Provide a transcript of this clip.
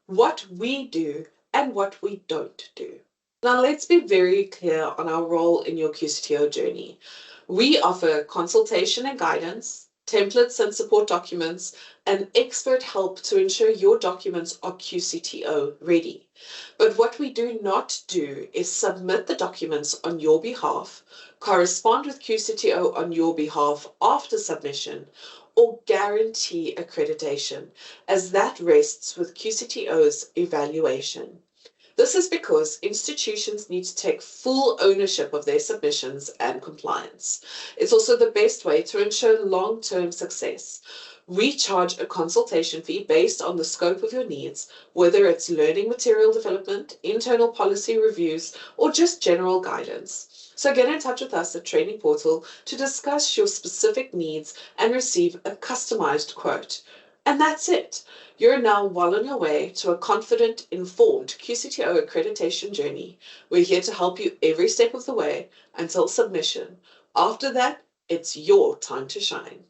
what we do and what we don't do. Now, let's be very clear on our role in your QCTO journey. We offer consultation and guidance, templates and support documents, and expert help to ensure your documents are QCTO ready. But what we do not do is submit the documents on your behalf, correspond with QCTO on your behalf after submission, or guarantee accreditation, as that rests with QCTO's evaluation. This is because institutions need to take full ownership of their submissions and compliance. It's also the best way to ensure long-term success. We charge a consultation fee based on the scope of your needs, whether it's learning material development, internal policy reviews, or just general guidance. So get in touch with us at Training Portal to discuss your specific needs and receive a customized quote. And that's it. You're now well on your way to a confident, informed QCTO accreditation journey. We're here to help you every step of the way until submission. After that, it's your time to shine.